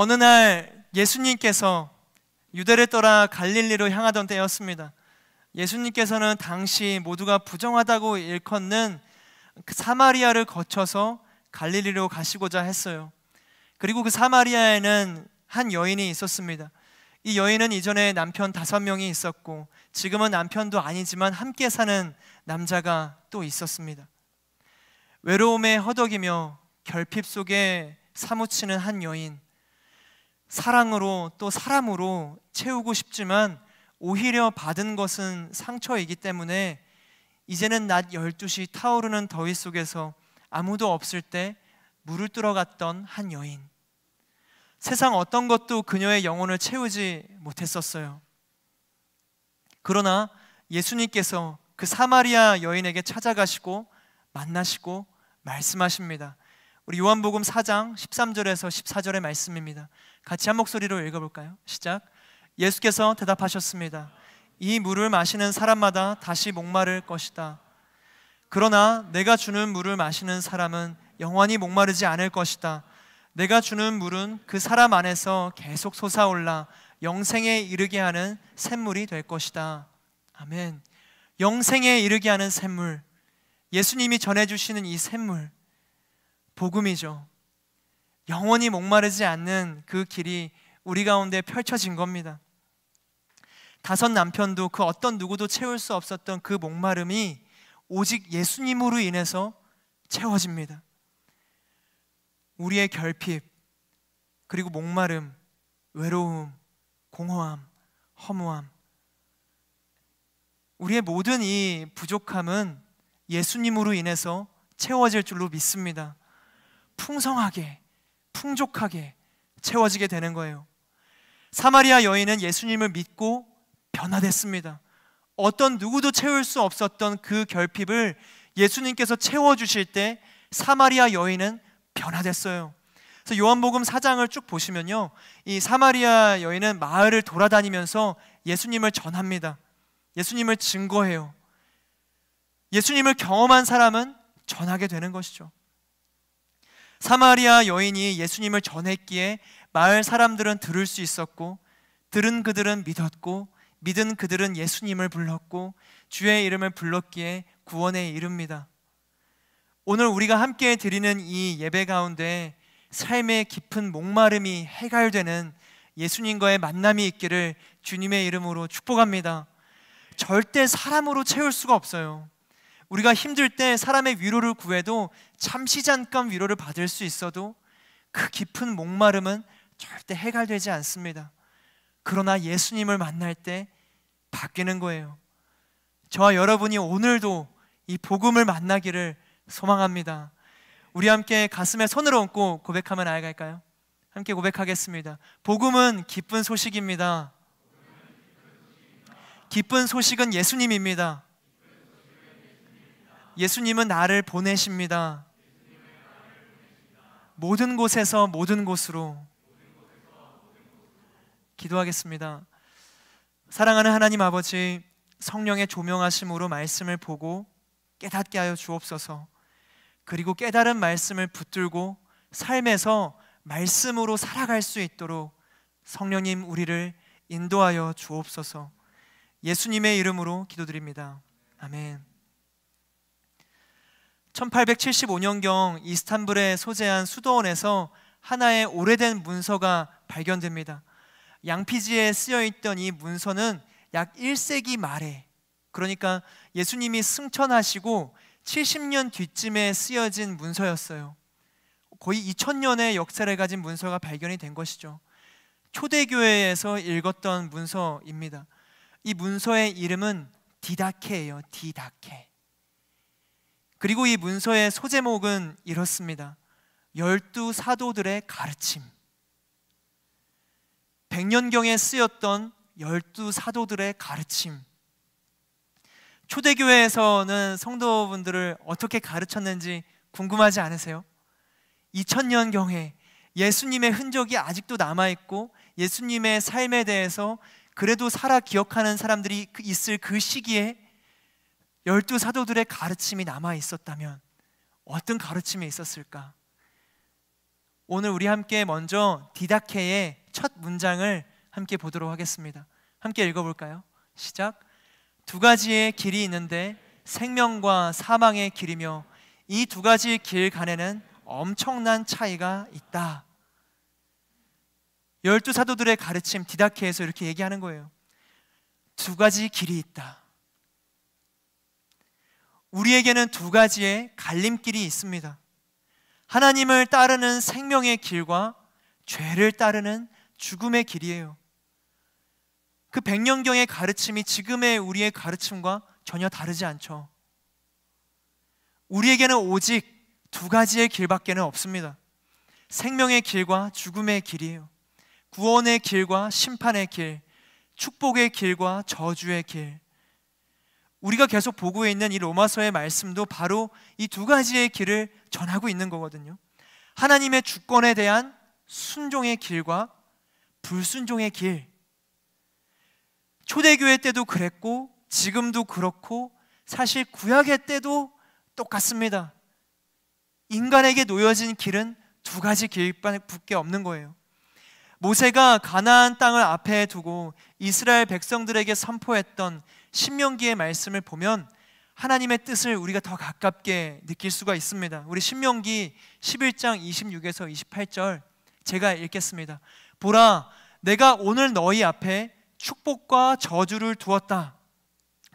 어느 날 예수님께서 유대를 떠나 갈릴리로 향하던 때였습니다. 예수님께서는 당시 모두가 부정하다고 일컫는 그 사마리아를 거쳐서 갈릴리로 가시고자 했어요. 그리고 그 사마리아에는 한 여인이 있었습니다. 이 여인은 이전에 남편 5명이 있었고 지금은 남편도 아니지만 함께 사는 남자가 또 있었습니다. 외로움에 허덕이며 결핍 속에 사무치는 한 여인, 사랑으로 또 사람으로 채우고 싶지만 오히려 받은 것은 상처이기 때문에 이제는 낮 12시 타오르는 더위 속에서 아무도 없을 때 물을 뜨러 갔던 한 여인. 세상 어떤 것도 그녀의 영혼을 채우지 못했었어요. 그러나 예수님께서 그 사마리아 여인에게 찾아가시고 만나시고 말씀하십니다. 우리 요한복음 4장 13절에서 14절의 말씀입니다. 같이 한 목소리로 읽어볼까요? 시작. 예수께서 대답하셨습니다. 이 물을 마시는 사람마다 다시 목마를 것이다. 그러나 내가 주는 물을 마시는 사람은 영원히 목마르지 않을 것이다. 내가 주는 물은 그 사람 안에서 계속 솟아올라 영생에 이르게 하는 샘물이 될 것이다. 아멘. 영생에 이르게 하는 샘물, 예수님이 전해주시는 이 샘물, 복음이죠. 영원히 목마르지 않는 그 길이 우리 가운데 펼쳐진 겁니다. 5 남편도 그 어떤 누구도 채울 수 없었던 그 목마름이 오직 예수님으로 인해서 채워집니다. 우리의 결핍, 그리고 목마름, 외로움, 공허함, 허무함, 우리의 모든 이 부족함은 예수님으로 인해서 채워질 줄로 믿습니다. 풍성하게, 풍족하게 채워지게 되는 거예요. 사마리아 여인은 예수님을 믿고 변화됐습니다. 어떤 누구도 채울 수 없었던 그 결핍을 예수님께서 채워주실 때 사마리아 여인은 변화됐어요. 그래서 요한복음 4장을 쭉 보시면요, 이 사마리아 여인은 마을을 돌아다니면서 예수님을 전합니다. 예수님을 증거해요. 예수님을 경험한 사람은 전하게 되는 것이죠. 사마리아 여인이 예수님을 전했기에 마을 사람들은 들을 수 있었고, 들은 그들은 믿었고, 믿은 그들은 예수님을 불렀고, 주의 이름을 불렀기에 구원에 이릅니다. 오늘 우리가 함께 드리는 이 예배 가운데 삶의 깊은 목마름이 해결되는 예수님과의 만남이 있기를 주님의 이름으로 축복합니다. 절대 사람으로 채울 수가 없어요. 우리가 힘들 때 사람의 위로를 구해도 잠시 잠깐 위로를 받을 수 있어도 그 깊은 목마름은 절대 해결되지 않습니다. 그러나 예수님을 만날 때 바뀌는 거예요. 저와 여러분이 오늘도 이 복음을 만나기를 소망합니다. 우리 함께 가슴에 손을 얹고 고백하면 알갈까요? 함께 고백하겠습니다. 복음은 기쁜 소식입니다. 기쁜 소식은 예수님입니다. 예수님은 나를 보내십니다. 모든 곳에서 모든 곳으로. 기도하겠습니다. 사랑하는 하나님 아버지, 성령의 조명하심으로 말씀을 보고 깨닫게 하여 주옵소서. 그리고 깨달은 말씀을 붙들고 삶에서 말씀으로 살아갈 수 있도록 성령님 우리를 인도하여 주옵소서. 예수님의 이름으로 기도드립니다. 아멘. 1875년경 이스탄불에 소재한 수도원에서 하나의 오래된 문서가 발견됩니다. 양피지에 쓰여있던 이 문서는 약 1세기 말에, 그러니까 예수님이 승천하시고 70년 뒤쯤에 쓰여진 문서였어요. 거의 2000년의 역사를 가진 문서가 발견이 된 것이죠. 초대교회에서 읽었던 문서입니다. 이 문서의 이름은 디다케예요. 디다케. 그리고 이 문서의 소제목은 이렇습니다. 12 사도들의 가르침. 100년경에 쓰였던 12 사도들의 가르침. 초대교회에서는 성도분들을 어떻게 가르쳤는지 궁금하지 않으세요? 2000년경에 예수님의 흔적이 아직도 남아있고 예수님의 삶에 대해서 그래도 살아 기억하는 사람들이 있을 그 시기에 12 사도들의 가르침이 남아있었다면 어떤 가르침이 있었을까? 오늘 우리 함께 먼저 디다케의 첫 문장을 함께 보도록 하겠습니다. 함께 읽어볼까요? 시작. 두 가지의 길이 있는데 생명과 사망의 길이며 이 두 가지 길 간에는 엄청난 차이가 있다. 12사도들의 가르침 디다케에서 이렇게 얘기하는 거예요. 두 가지 길이 있다. 우리에게는 두 가지의 갈림길이 있습니다. 하나님을 따르는 생명의 길과 죄를 따르는 죽음의 길이에요. 그 백년경의 가르침이 지금의 우리의 가르침과 전혀 다르지 않죠. 우리에게는 오직 두 가지의 길밖에는 없습니다. 생명의 길과 죽음의 길이에요. 구원의 길과 심판의 길, 축복의 길과 저주의 길. 우리가 계속 보고 있는 이 로마서의 말씀도 바로 이 두 가지의 길을 전하고 있는 거거든요. 하나님의 주권에 대한 순종의 길과 불순종의 길. 초대교회 때도 그랬고 지금도 그렇고 사실 구약의 때도 똑같습니다. 인간에게 놓여진 길은 두 가지 길밖에 없는 거예요. 모세가 가나안 땅을 앞에 두고 이스라엘 백성들에게 선포했던 신명기의 말씀을 보면 하나님의 뜻을 우리가 더 가깝게 느낄 수가 있습니다. 우리 신명기 11장 26에서 28절 제가 읽겠습니다. 보라, 내가 오늘 너희 앞에 축복과 저주를 두었다.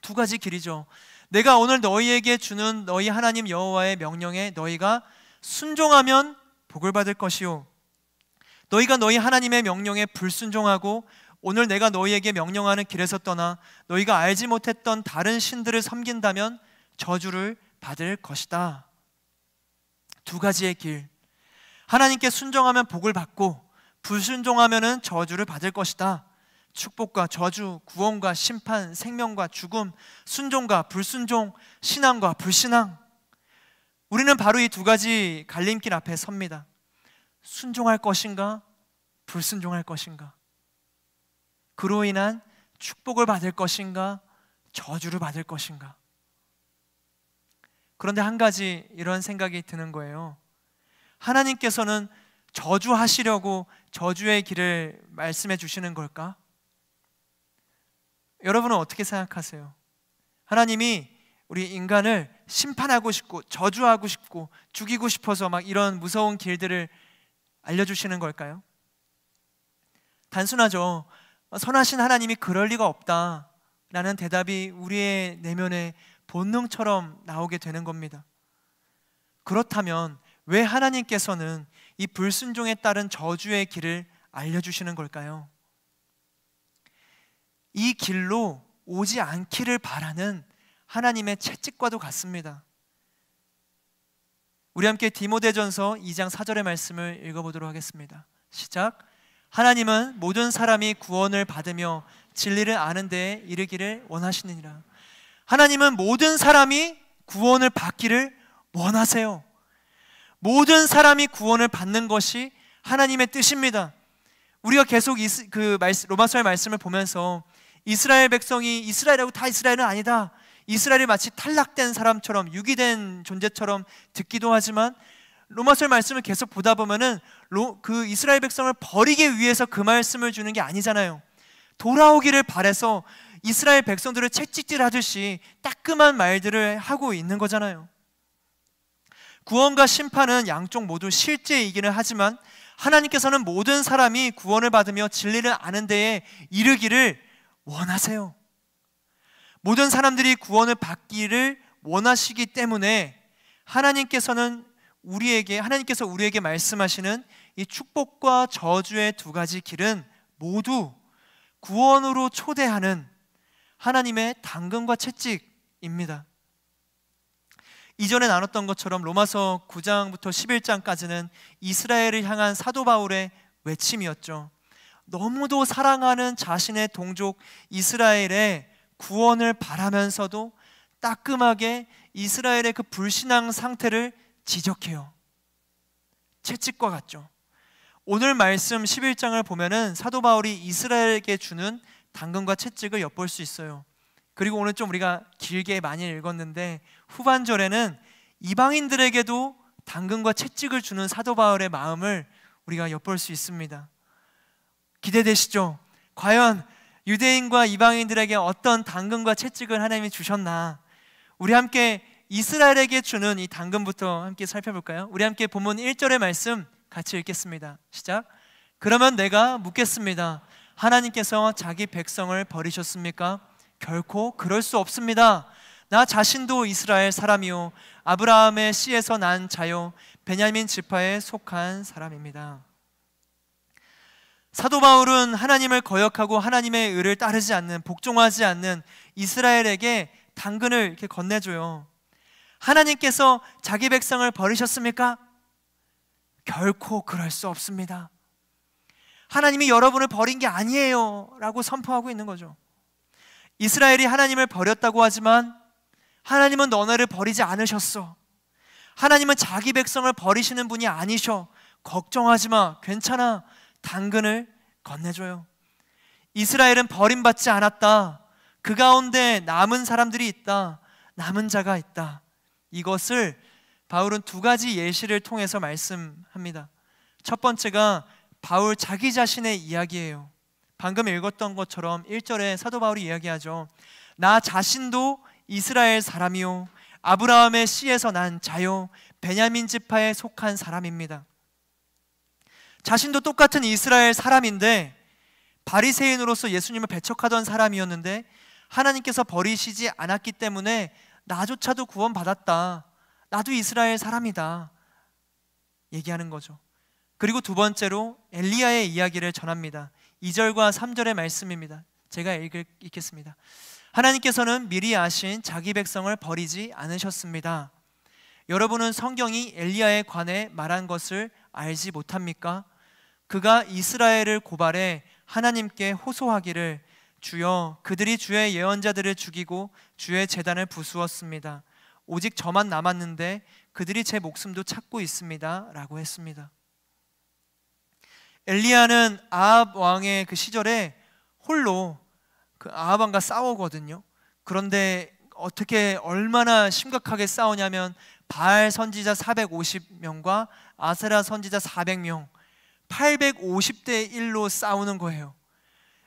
두 가지 길이죠. 내가 오늘 너희에게 주는 너희 하나님 여호와의 명령에 너희가 순종하면 복을 받을 것이요, 너희가 너희 하나님의 명령에 불순종하고 오늘 내가 너희에게 명령하는 길에서 떠나 너희가 알지 못했던 다른 신들을 섬긴다면 저주를 받을 것이다. 두 가지의 길. 하나님께 순종하면 복을 받고 불순종하면 저주를 받을 것이다. 축복과 저주, 구원과 심판, 생명과 죽음, 순종과 불순종, 신앙과 불신앙. 우리는 바로 이 두 가지 갈림길 앞에 섭니다. 순종할 것인가? 불순종할 것인가? 그로 인한 축복을 받을 것인가? 저주를 받을 것인가? 그런데 한 가지 이런 생각이 드는 거예요. 하나님께서는 저주하시려고 저주의 길을 말씀해 주시는 걸까? 여러분은 어떻게 생각하세요? 하나님이 우리 인간을 심판하고 싶고 저주하고 싶고 죽이고 싶어서 막 이런 무서운 길들을 알려주시는 걸까요? 단순하죠. 선하신 하나님이 그럴 리가 없다라는 대답이 우리의 내면에 본능처럼 나오게 되는 겁니다. 그렇다면 왜 하나님께서는 이 불순종에 따른 저주의 길을 알려주시는 걸까요? 이 길로 오지 않기를 바라는 하나님의 채찍과도 같습니다. 우리 함께 디모데전서 2장 4절의 말씀을 읽어보도록 하겠습니다. 시작. 하나님은 모든 사람이 구원을 받으며 진리를 아는 데에 이르기를 원하시느니라. 하나님은 모든 사람이 구원을 받기를 원하세요. 모든 사람이 구원을 받는 것이 하나님의 뜻입니다. 우리가 계속 로마서의 말씀을 보면서 이스라엘 백성이 이스라엘하고 다 이스라엘은 아니다, 이스라엘이 마치 탈락된 사람처럼 유기된 존재처럼 듣기도 하지만 로마서의 말씀을 계속 보다 보면은 그 이스라엘 백성을 버리기 위해서 그 말씀을 주는 게 아니잖아요. 돌아오기를 바라서 이스라엘 백성들을 채찍질하듯이 따끔한 말들을 하고 있는 거잖아요. 구원과 심판은 양쪽 모두 실제이기는 하지만 하나님께서는 모든 사람이 구원을 받으며 진리를 아는 데에 이르기를 원하세요. 모든 사람들이 구원을 받기를 원하시기 때문에 하나님께서 우리에게 말씀하시는 이 축복과 저주의 두 가지 길은 모두 구원으로 초대하는 하나님의 당근과 채찍입니다. 이전에 나눴던 것처럼 로마서 9장부터 11장까지는 이스라엘을 향한 사도 바울의 외침이었죠. 너무도 사랑하는 자신의 동족 이스라엘의 구원을 바라면서도 따끔하게 이스라엘의 그 불신앙 상태를 지적해요. 채찍과 같죠. 오늘 말씀 11장을 보면은 사도 바울이 이스라엘에게 주는 당근과 채찍을 엿볼 수 있어요. 그리고 오늘 좀 우리가 길게 많이 읽었는데 후반절에는 이방인들에게도 당근과 채찍을 주는 사도 바울의 마음을 우리가 엿볼 수 있습니다. 기대되시죠? 과연 유대인과 이방인들에게 어떤 당근과 채찍을 하나님이 주셨나? 우리 함께 이스라엘에게 주는 이 당근부터 함께 살펴볼까요? 우리 함께 본문 1절의 말씀 같이 읽겠습니다. 시작. 그러면 내가 묻겠습니다. 하나님께서 자기 백성을 버리셨습니까? 결코 그럴 수 없습니다. 나 자신도 이스라엘 사람이요 아브라함의 씨에서 난 자요 베냐민 지파에 속한 사람입니다. 사도 바울은 하나님을 거역하고 하나님의 의를 따르지 않는, 복종하지 않는 이스라엘에게 당근을 이렇게 건네줘요. 하나님께서 자기 백성을 버리셨습니까? 결코 그럴 수 없습니다. 하나님이 여러분을 버린 게 아니에요 라고 선포하고 있는 거죠. 이스라엘이 하나님을 버렸다고 하지만 하나님은 너네를 버리지 않으셨어. 하나님은 자기 백성을 버리시는 분이 아니셔. 걱정하지 마. 괜찮아. 당근을 건네줘요. 이스라엘은 버림받지 않았다. 그 가운데 남은 사람들이 있다. 남은 자가 있다. 이것을 바울은 두 가지 예시를 통해서 말씀합니다. 첫 번째가 바울 자기 자신의 이야기예요. 방금 읽었던 것처럼 1절에 사도 바울이 이야기하죠. 나 자신도 이스라엘 사람이요 아브라함의 씨에서 난 자요 베냐민 지파에 속한 사람입니다. 자신도 똑같은 이스라엘 사람인데 바리새인으로서 예수님을 배척하던 사람이었는데 하나님께서 버리시지 않았기 때문에 나조차도 구원받았다. 나도 이스라엘 사람이다. 얘기하는 거죠. 그리고 두 번째로 엘리야의 이야기를 전합니다. 2절과 3절의 말씀입니다. 제가 읽겠습니다. 하나님께서는 미리 아신 자기 백성을 버리지 않으셨습니다. 여러분은 성경이 엘리야에 관해 말한 것을 알지 못합니까? 그가 이스라엘을 고발해 하나님께 호소하기를 주여 그들이 주의 예언자들을 죽이고 주의 제단을 부수었습니다. 오직 저만 남았는데 그들이 제 목숨도 찾고 있습니다 라고 했습니다. 엘리야는 아합 왕의 그 시절에 홀로 그 아합 왕과 싸우거든요. 그런데 어떻게 얼마나 심각하게 싸우냐면 바알 선지자 450명과 아세라 선지자 400명 850대 1로 싸우는 거예요.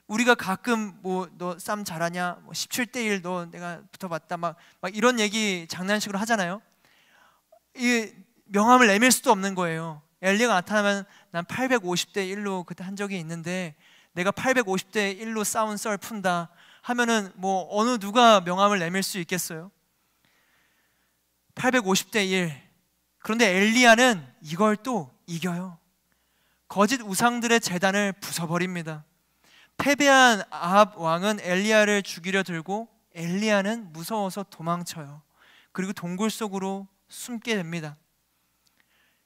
우리가 가끔 뭐 너 싸움 잘하냐, 17대 1 너 내가 붙어봤다 막 이런 얘기 장난식으로 하잖아요. 이 명함을 내밀 수도 없는 거예요. 엘리야가 나타나면 난 850대 1로 그때 한 적이 있는데 내가 850대 1로 싸운 썰 푼다 하면은 뭐 어느 누가 명함을 내밀 수 있겠어요? 850대 1. 그런데 엘리야는 이걸 또 이겨요. 거짓 우상들의 제단을 부숴버립니다. 패배한 아합 왕은 엘리야를 죽이려 들고 엘리야는 무서워서 도망쳐요. 그리고 동굴 속으로 숨게 됩니다.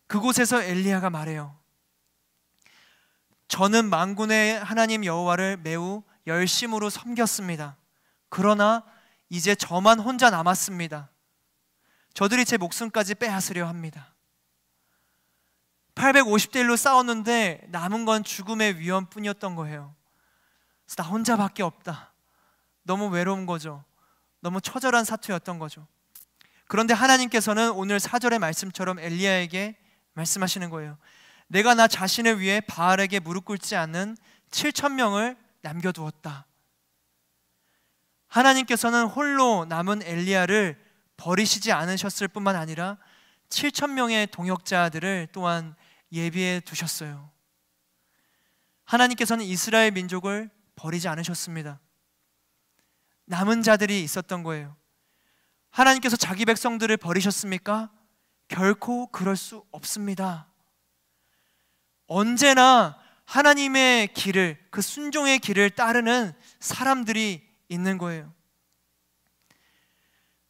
그곳에서 엘리야가 말해요. 저는 만군의 하나님 여호와를 매우 열심으로 섬겼습니다. 그러나 이제 저만 혼자 남았습니다. 저들이 제 목숨까지 빼앗으려 합니다. 850대 1로 싸웠는데 남은 건 죽음의 위험뿐이었던 거예요. 그래서 나 혼자밖에 없다. 너무 외로운 거죠. 너무 처절한 사투였던 거죠. 그런데 하나님께서는 오늘 4절의 말씀처럼 엘리야에게 말씀하시는 거예요. 내가 나 자신을 위해 바알에게 무릎 꿇지 않는 7,000명을 남겨두었다. 하나님께서는 홀로 남은 엘리야를 버리시지 않으셨을 뿐만 아니라 7,000명의 동역자들을 또한 예비해 두셨어요. 하나님께서는 이스라엘 민족을 버리지 않으셨습니다. 남은 자들이 있었던 거예요. 하나님께서 자기 백성들을 버리셨습니까? 결코 그럴 수 없습니다. 언제나 하나님의 길을, 그 순종의 길을 따르는 사람들이 있는 거예요.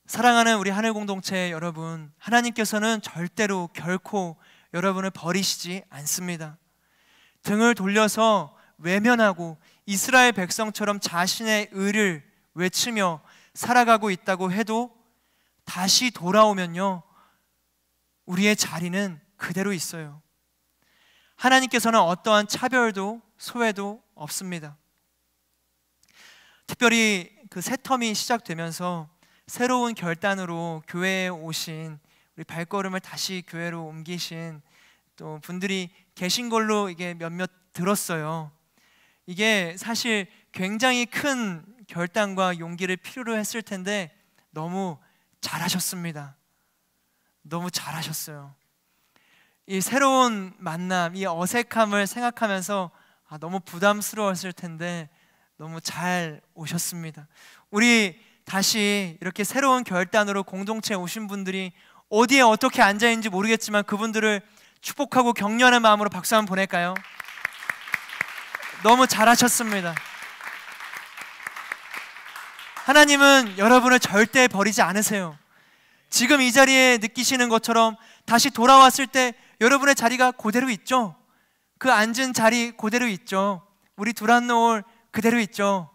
사랑하는 우리 하늘 공동체 여러분, 하나님께서는 절대로 결코 여러분을 버리시지 않습니다. 등을 돌려서 외면하고 이스라엘 백성처럼 자신의 의를 외치며 살아가고 있다고 해도 다시 돌아오면요, 우리의 자리는 그대로 있어요. 하나님께서는 어떠한 차별도 소외도 없습니다. 특별히 그 새 텀이 시작되면서 새로운 결단으로 교회에 오신 우리 발걸음을 다시 교회로 옮기신 또 분들이 계신 걸로 이게 몇몇 들었어요. 이게 사실 굉장히 큰 결단과 용기를 필요로 했을 텐데 너무 잘하셨습니다. 너무 잘하셨어요. 이 새로운 만남, 이 어색함을 생각하면서 너무 부담스러웠을 텐데 너무 잘 오셨습니다. 우리 다시 이렇게 새로운 결단으로 공동체에 오신 분들이 어디에 어떻게 앉아있는지 모르겠지만 그분들을 축복하고 격려하는 마음으로 박수 한번 보낼까요? 너무 잘하셨습니다. 하나님은 여러분을 절대 버리지 않으세요. 지금 이 자리에 느끼시는 것처럼 다시 돌아왔을 때 여러분의 자리가 그대로 있죠. 그 앉은 자리 그대로 있죠. 우리 두란노을 그대로 있죠.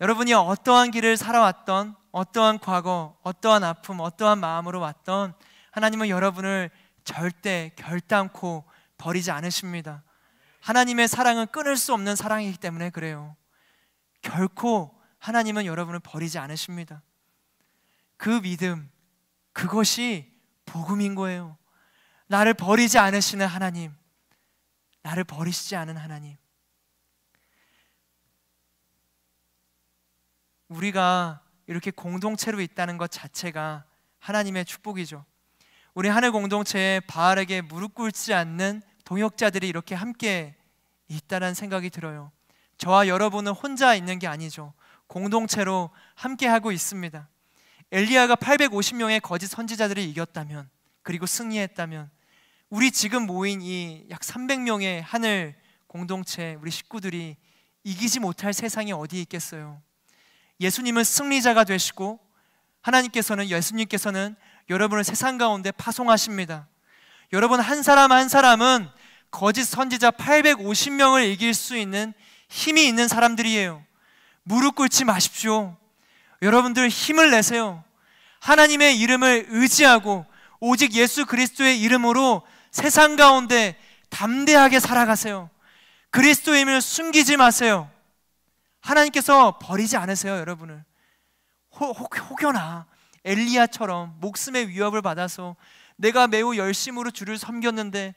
여러분이 어떠한 길을 살아왔던, 어떠한 과거, 어떠한 아픔, 어떠한 마음으로 왔던 하나님은 여러분을 절대 결단코 버리지 않으십니다. 하나님의 사랑은 끊을 수 없는 사랑이기 때문에 그래요. 결코 하나님은 여러분을 버리지 않으십니다. 그 믿음, 그것이 복음인 거예요. 나를 버리지 않으시는 하나님, 나를 버리시지 않은 하나님. 우리가 이렇게 공동체로 있다는 것 자체가 하나님의 축복이죠. 우리 하늘 공동체에 바알에게 무릎 꿇지 않는 동역자들이 이렇게 함께 있다는 생각이 들어요. 저와 여러분은 혼자 있는 게 아니죠. 공동체로 함께 하고 있습니다. 엘리야가 850명의 거짓 선지자들을 이겼다면, 그리고 승리했다면, 우리 지금 모인 이 약 300명의 하늘 공동체, 우리 식구들이 이기지 못할 세상이 어디에 있겠어요? 예수님은 승리자가 되시고 예수님께서는 여러분을 세상 가운데 파송하십니다. 여러분 한 사람 한 사람은 거짓 선지자 850명을 이길 수 있는 힘이 있는 사람들이에요. 무릎 꿇지 마십시오. 여러분들 힘을 내세요. 하나님의 이름을 의지하고 오직 예수 그리스도의 이름으로 세상 가운데 담대하게 살아가세요. 그리스도의 힘을 숨기지 마세요. 하나님께서 버리지 않으세요. 여러분을 혹여나 엘리야처럼 목숨의 위협을 받아서 내가 매우 열심으로 주를 섬겼는데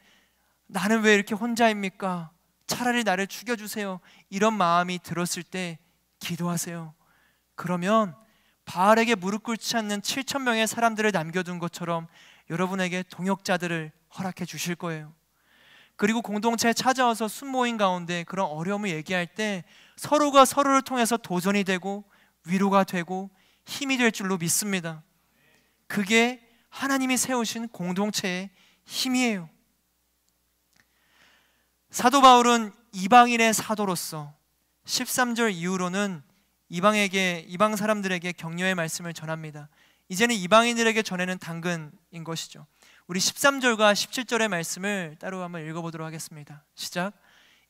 나는 왜 이렇게 혼자입니까? 차라리 나를 죽여주세요. 이런 마음이 들었을 때 기도하세요. 그러면 바알에게 무릎 꿇지 않는 7,000명의 사람들을 남겨둔 것처럼 여러분에게 동역자들을 허락해 주실 거예요. 그리고 공동체에 찾아와서 순모임 가운데 그런 어려움을 얘기할 때 서로가 서로를 통해서 도전이 되고 위로가 되고 힘이 될 줄로 믿습니다. 그게 하나님이 세우신 공동체의 힘이에요. 사도 바울은 이방인의 사도로서 13절 이후로는 이방 사람들에게 격려의 말씀을 전합니다. 이제는 이방인들에게 전하는 당근인 것이죠. 우리 13절과 17절의 말씀을 따로 한번 읽어보도록 하겠습니다. 시작.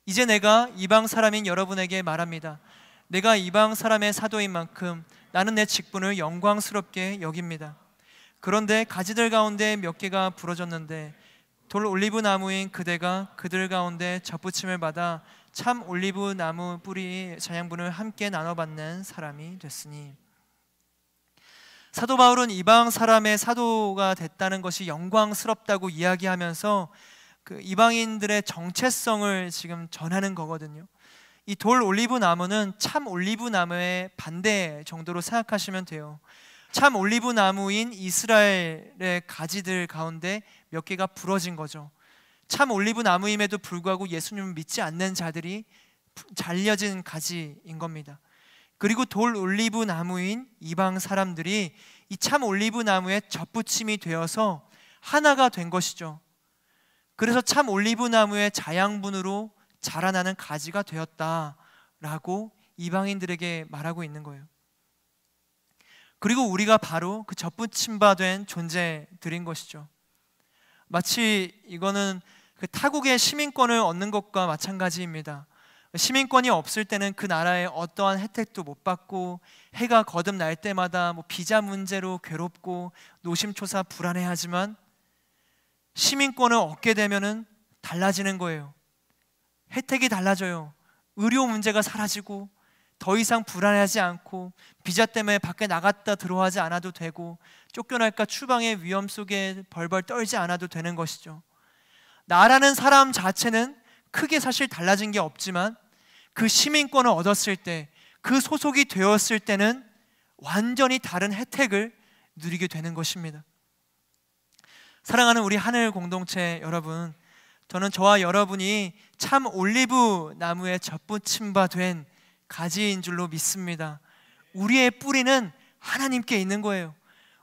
이제 내가 이방 사람인 여러분에게 말합니다. 내가 이방 사람의 사도인 만큼 나는 내 직분을 영광스럽게 여깁니다. 그런데 가지들 가운데 몇 개가 부러졌는데 돌 올리브 나무인 그대가 그들 가운데 접붙임을 받아 참 올리브 나무 뿌리 자양분을 함께 나눠받는 사람이 됐으니. 사도 바울은 이방 사람의 사도가 됐다는 것이 영광스럽다고 이야기하면서 그 이방인들의 정체성을 지금 전하는 거거든요. 이 돌 올리브 나무는 참 올리브 나무의 반대 정도로 생각하시면 돼요. 참 올리브 나무인 이스라엘의 가지들 가운데 몇 개가 부러진 거죠. 참 올리브 나무임에도 불구하고 예수님을 믿지 않는 자들이 잘려진 가지인 겁니다. 그리고 돌 올리브 나무인 이방 사람들이 이 참 올리브 나무에 접붙임이 되어서 하나가 된 것이죠. 그래서 참 올리브 나무의 자양분으로 자라나는 가지가 되었다라고 이방인들에게 말하고 있는 거예요. 그리고 우리가 바로 그 접붙임바 된 존재들인 것이죠. 마치 이거는 그 타국의 시민권을 얻는 것과 마찬가지입니다. 시민권이 없을 때는 그 나라의 어떠한 혜택도 못 받고 해가 거듭날 때마다 비자 문제로 괴롭고 노심초사 불안해하지만 시민권을 얻게 되면은 달라지는 거예요. 혜택이 달라져요. 의료 문제가 사라지고 더 이상 불안해하지 않고 비자 때문에 밖에 나갔다 들어가지 않아도 되고 쫓겨날까 추방의 위험 속에 벌벌 떨지 않아도 되는 것이죠. 나라는 사람 자체는 크게 사실 달라진 게 없지만 그 시민권을 얻었을 때, 그 소속이 되었을 때는 완전히 다른 혜택을 누리게 되는 것입니다. 사랑하는 우리 하늘 공동체 여러분, 저는 저와 여러분이 참 올리브 나무에 젖붙임 바 된 가지인 줄로 믿습니다. 우리의 뿌리는 하나님께 있는 거예요.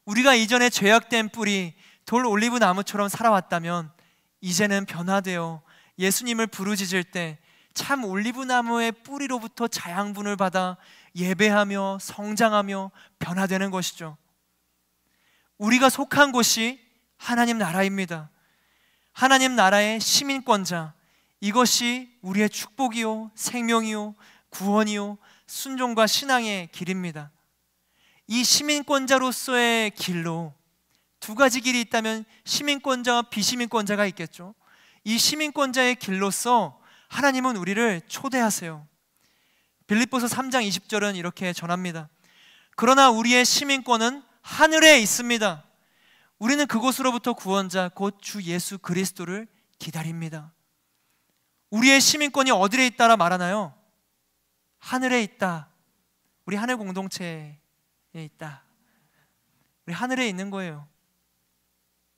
우리가 이전에 죄악된 뿌리, 돌 올리브 나무처럼 살아왔다면 이제는 변화되어 예수님을 부르짖을 때 참 올리브 나무의 뿌리로부터 자양분을 받아 예배하며 성장하며 변화되는 것이죠. 우리가 속한 곳이 하나님 나라입니다. 하나님 나라의 시민권자, 이것이 우리의 축복이요 생명이요 구원이요 순종과 신앙의 길입니다. 이 시민권자로서의 길로 두 가지 길이 있다면 시민권자와 비시민권자가 있겠죠. 이 시민권자의 길로서 하나님은 우리를 초대하세요. 빌립보서 3장 20절은 이렇게 전합니다. 그러나 우리의 시민권은 하늘에 있습니다. 우리는 그곳으로부터 구원자 곧 주 예수 그리스도를 기다립니다. 우리의 시민권이 어디에 있다라 말하나요? 하늘에 있다. 우리 하늘 공동체에 있다. 우리 하늘에 있는 거예요.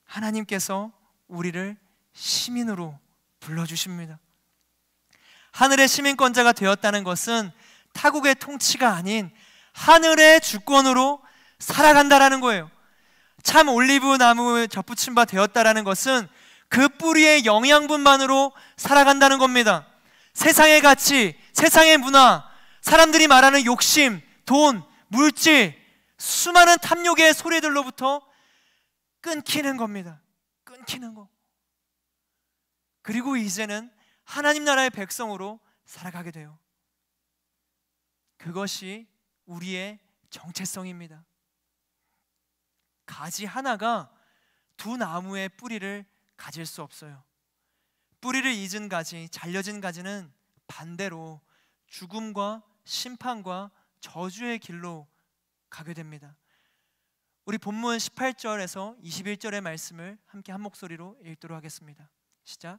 하나님께서 우리를 시민으로 불러주십니다. 하늘의 시민권자가 되었다는 것은 타국의 통치가 아닌 하늘의 주권으로 살아간다라는 거예요. 참 올리브 나무에 젖붙임 바 되었다라는 것은 그 뿌리의 영양분만으로 살아간다는 겁니다. 세상의 가치, 세상의 문화, 사람들이 말하는 욕심, 돈, 물질, 수많은 탐욕의 소리들로부터 끊기는 겁니다. 끊기는 거. 그리고 이제는 하나님 나라의 백성으로 살아가게 돼요. 그것이 우리의 정체성입니다. 가지 하나가 두 나무의 뿌리를 가질 수 없어요. 뿌리를 잊은 가지, 잘려진 가지는 반대로 죽음과 심판과 저주의 길로 가게 됩니다. 우리 본문 18절에서 21절의 말씀을 함께 한 목소리로 읽도록 하겠습니다. 시작.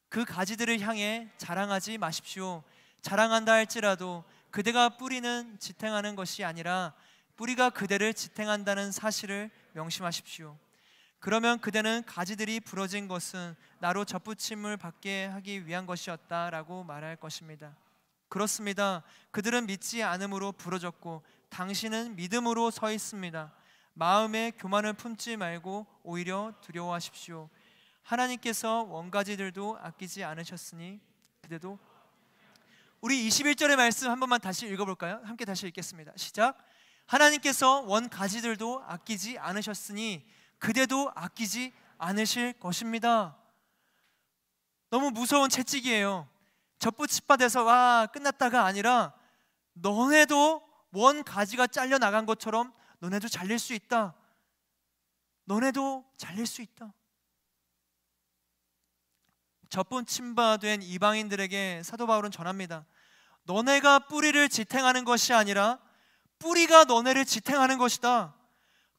그 가지들을 향해 자랑하지 마십시오. 자랑한다 할지라도 그대가 뿌리는 지탱하는 것이 아니라 뿌리가 그대를 지탱한다는 사실을 명심하십시오. 그러면 그대는 가지들이 부러진 것은 나로 젖붙임을 받게 하기 위한 것이었다라고 말할 것입니다. 그렇습니다. 그들은 믿지 않음으로 부러졌고 당신은 믿음으로 서 있습니다. 마음에 교만을 품지 말고 오히려 두려워하십시오. 하나님께서 원가지들도 아끼지 않으셨으니 그대도. 우리 21절의 말씀 한 번만 다시 읽어볼까요? 함께 다시 읽겠습니다. 시작. 하나님께서 원가지들도 아끼지 않으셨으니 그대도 아끼지 않으실 것입니다. 너무 무서운 채찍이에요. 젖붙이바 돼서 와 끝났다가 아니라 너네도 원가지가 잘려 나간 것처럼 너네도 잘릴 수 있다. 너네도 잘릴 수 있다. 젖붙임바 된 이방인들에게 사도 바울은 전합니다. 너네가 뿌리를 지탱하는 것이 아니라 뿌리가 너네를 지탱하는 것이다.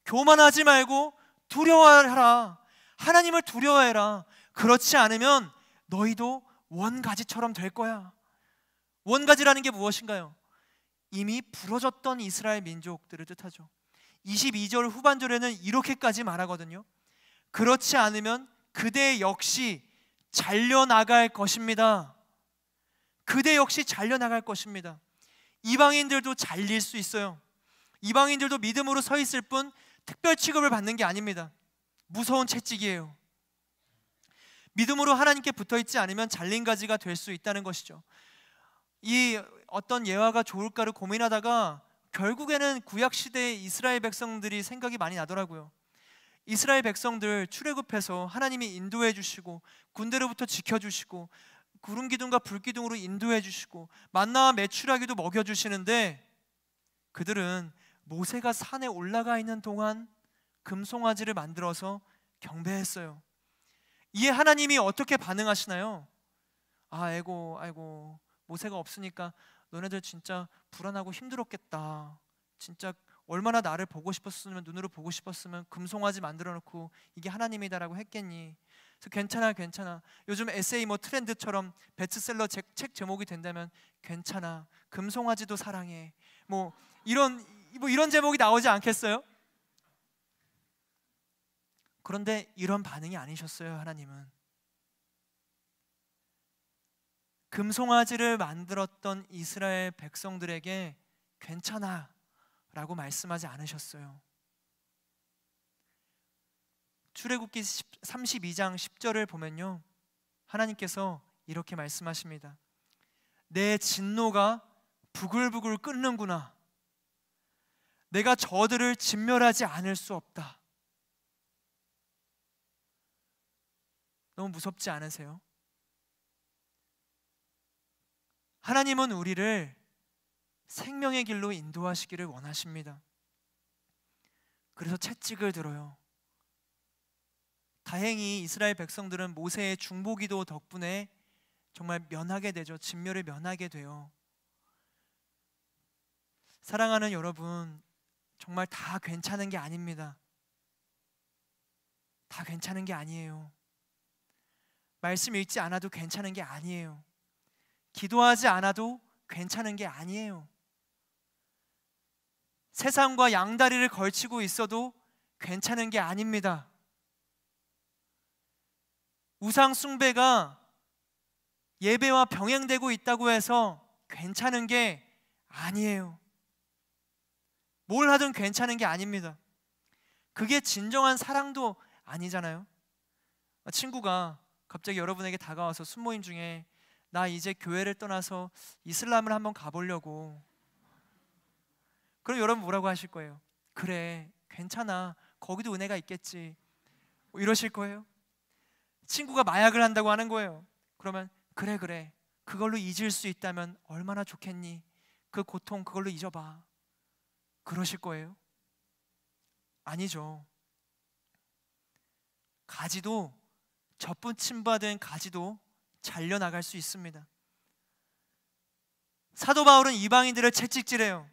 교만하지 말고 두려워하라. 하나님을 두려워해라. 그렇지 않으면 너희도 원가지처럼 될 거야. 원가지라는 게 무엇인가요? 이미 부러졌던 이스라엘 민족들을 뜻하죠. 22절 후반절에는 이렇게까지 말하거든요. 그렇지 않으면 그대 역시 잘려나갈 것입니다. 그대 역시 잘려나갈 것입니다. 이방인들도 잘릴 수 있어요. 이방인들도 믿음으로 서 있을 뿐 특별 취급을 받는 게 아닙니다. 무서운 채찍이에요. 믿음으로 하나님께 붙어있지 않으면 잘린 가지가 될 수 있다는 것이죠. 이 어떤 예화가 좋을까를 고민하다가 결국에는 구약시대의 이스라엘 백성들이 생각이 많이 나더라고요. 이스라엘 백성들 출애굽해서 하나님이 인도해 주시고 군대로부터 지켜주시고 구름기둥과 불기둥으로 인도해 주시고 만나와 메추라기도 먹여주시는데 그들은 모세가 산에 올라가 있는 동안 금송아지를 만들어서 경배했어요. 이에 하나님이 어떻게 반응하시나요? 아이고 모세가 없으니까 너네들 진짜 불안하고 힘들었겠다. 진짜 얼마나 나를 보고 싶었으면, 눈으로 보고 싶었으면 금송아지 만들어 놓고 이게 하나님이다라고 했겠니? 그래서 괜찮아, 괜찮아. 요즘 에세이 뭐 트렌드처럼 베스트셀러 책 제목이 된다면 괜찮아. 금송아지도 사랑해. 뭐 이런 제목이 나오지 않겠어요? 그런데 이런 반응이 아니셨어요. 하나님은 금송아지를 만들었던 이스라엘 백성들에게 괜찮아 라고 말씀하지 않으셨어요. 출애굽기 32장 10절을 보면요, 하나님께서 이렇게 말씀하십니다. 내 진노가 부글부글 끓는구나. 내가 저들을 진멸하지 않을 수 없다. 너무 무섭지 않으세요? 하나님은 우리를 생명의 길로 인도하시기를 원하십니다. 그래서 채찍을 들어요. 다행히 이스라엘 백성들은 모세의 중보기도 덕분에 정말 면하게 되죠. 진멸을 면하게 돼요. 사랑하는 여러분, 정말 다 괜찮은 게 아닙니다. 다 괜찮은 게 아니에요. 말씀 읽지 않아도 괜찮은 게 아니에요. 기도하지 않아도 괜찮은 게 아니에요. 세상과 양다리를 걸치고 있어도 괜찮은 게 아닙니다. 우상 숭배가 예배와 병행되고 있다고 해서 괜찮은 게 아니에요. 뭘 하든 괜찮은 게 아닙니다. 그게 진정한 사랑도 아니잖아요. 친구가 갑자기 여러분에게 다가와서 순모임 중에 나 이제 교회를 떠나서 이슬람을 한번 가보려고. 그럼 여러분 뭐라고 하실 거예요? 그래, 괜찮아. 거기도 은혜가 있겠지. 뭐 이러실 거예요? 친구가 마약을 한다고 하는 거예요. 그러면 그래. 그걸로 잊을 수 있다면 얼마나 좋겠니? 그 고통 그걸로 잊어봐. 그러실 거예요? 아니죠. 가지도, 젖붙임받은 가지도 잘려나갈 수 있습니다. 사도 바울은 이방인들을 채찍질해요.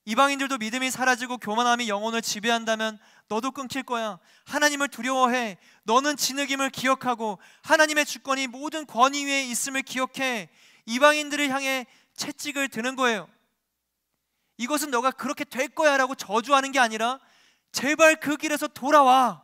이방인들도 믿음이 사라지고 교만함이 영혼을 지배한다면 너도 끊길 거야. 하나님을 두려워해. 너는 진흙임을 기억하고 하나님의 주권이 모든 권위 위에 있음을 기억해. 이방인들을 향해 채찍을 드는 거예요. 이것은 너가 그렇게 될 거야 라고 저주하는 게 아니라 제발 그 길에서 돌아와.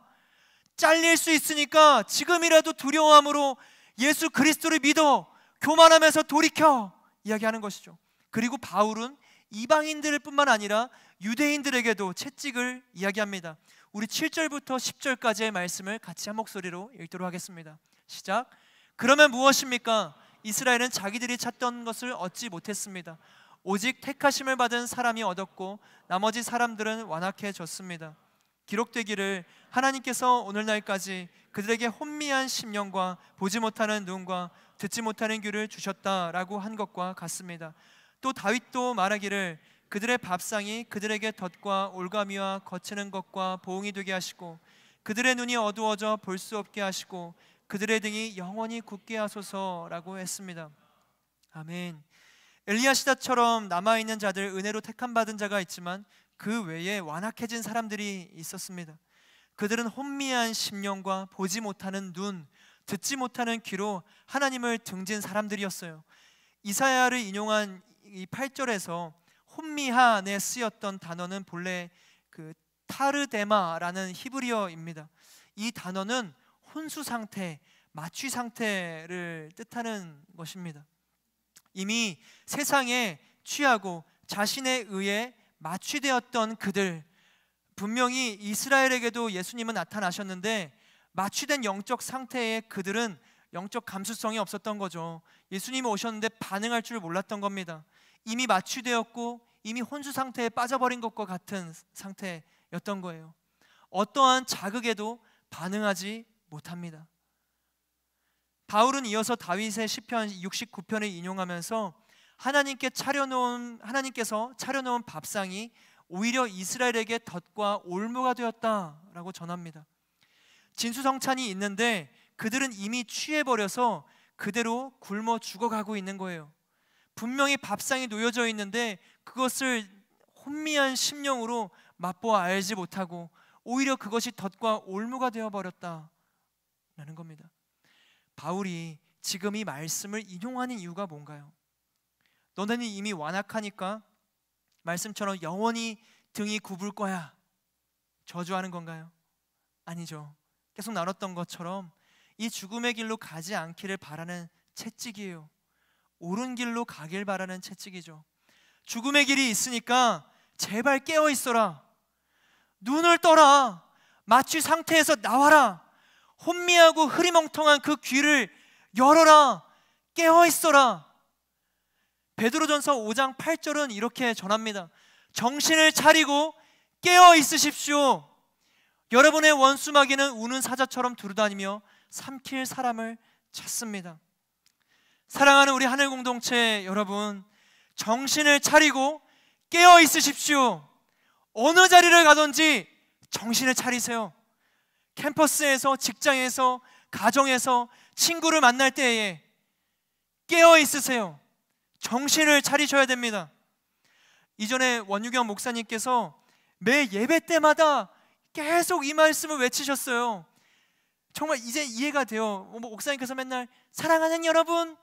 잘릴 수 있으니까 지금이라도 두려워함으로 예수 그리스도를 믿어. 교만하면서 돌이켜. 이야기하는 것이죠. 그리고 바울은 이방인들 뿐만 아니라 유대인들에게도 채찍을 이야기합니다. 우리 7절부터 10절까지의 말씀을 같이 한 목소리로 읽도록 하겠습니다. 시작. 그러면 무엇입니까? 이스라엘은 자기들이 찾던 것을 얻지 못했습니다. 오직 택하심을 받은 사람이 얻었고 나머지 사람들은 완악해졌습니다. 기록되기를 하나님께서 오늘날까지 그들에게 혼미한 심령과 보지 못하는 눈과 듣지 못하는 귀를 주셨다라고 한 것과 같습니다. 또 다윗도 말하기를 그들의 밥상이 그들에게 덫과 올가미와 거치는 것과 보응이 되게 하시고 그들의 눈이 어두워져 볼 수 없게 하시고 그들의 등이 영원히 굳게 하소서라고 했습니다. 아멘. 엘리야 시대처럼 남아있는 자들, 은혜로 택함받은 자가 있지만 그 외에 완악해진 사람들이 있었습니다. 그들은 혼미한 심령과 보지 못하는 눈, 듣지 못하는 귀로 하나님을 등진 사람들이었어요. 이사야를 인용한 이 8절에서 혼미한에 쓰였던 단어는 본래 그 타르데마라는 히브리어입니다. 이 단어는 혼수 상태, 마취 상태를 뜻하는 것입니다. 이미 세상에 취하고 자신에 의해 마취되었던 그들, 분명히 이스라엘에게도 예수님은 나타나셨는데 마취된 영적 상태의 그들은 영적 감수성이 없었던 거죠. 예수님이 오셨는데 반응할 줄 몰랐던 겁니다. 이미 마취되었고 이미 혼수 상태에 빠져버린 것과 같은 상태였던 거예요. 어떠한 자극에도 반응하지 못합니다. 바울은 이어서 다윗의 시편 69편을 인용하면서 하나님께서 차려놓은 밥상이 오히려 이스라엘에게 덫과 올무가 되었다라고 전합니다. 진수성찬이 있는데 그들은 이미 취해버려서 그대로 굶어 죽어가고 있는 거예요. 분명히 밥상이 놓여져 있는데 그것을 혼미한 심령으로 맛보아 알지 못하고 오히려 그것이 덫과 올무가 되어버렸다라는 겁니다. 바울이 지금 이 말씀을 인용하는 이유가 뭔가요? 너네는 이미 완악하니까 말씀처럼 영원히 등이 굽을 거야, 저주하는 건가요? 아니죠. 계속 나눴던 것처럼 이 죽음의 길로 가지 않기를 바라는 채찍이에요. 옳은 길로 가길 바라는 채찍이죠. 죽음의 길이 있으니까 제발 깨어 있어라. 눈을 떠라. 마취 상태에서 나와라. 혼미하고 흐리멍텅한 그 귀를 열어라. 깨어 있어라. 베드로전서 5장 8절은 이렇게 전합니다. 정신을 차리고 깨어 있으십시오. 여러분의 원수 마귀는 우는 사자처럼 두루다니며 삼킬 사람을 찾습니다. 사랑하는 우리 하늘 공동체 여러분, 정신을 차리고 깨어 있으십시오. 어느 자리를 가든지 정신을 차리세요. 캠퍼스에서, 직장에서, 가정에서, 친구를 만날 때에 깨어 있으세요. 정신을 차리셔야 됩니다. 이전에 원유경 목사님께서 매 예배 때마다 계속 이 말씀을 외치셨어요. 정말 이제 이해가 돼요. 목사님께서 맨날 사랑하는 여러분,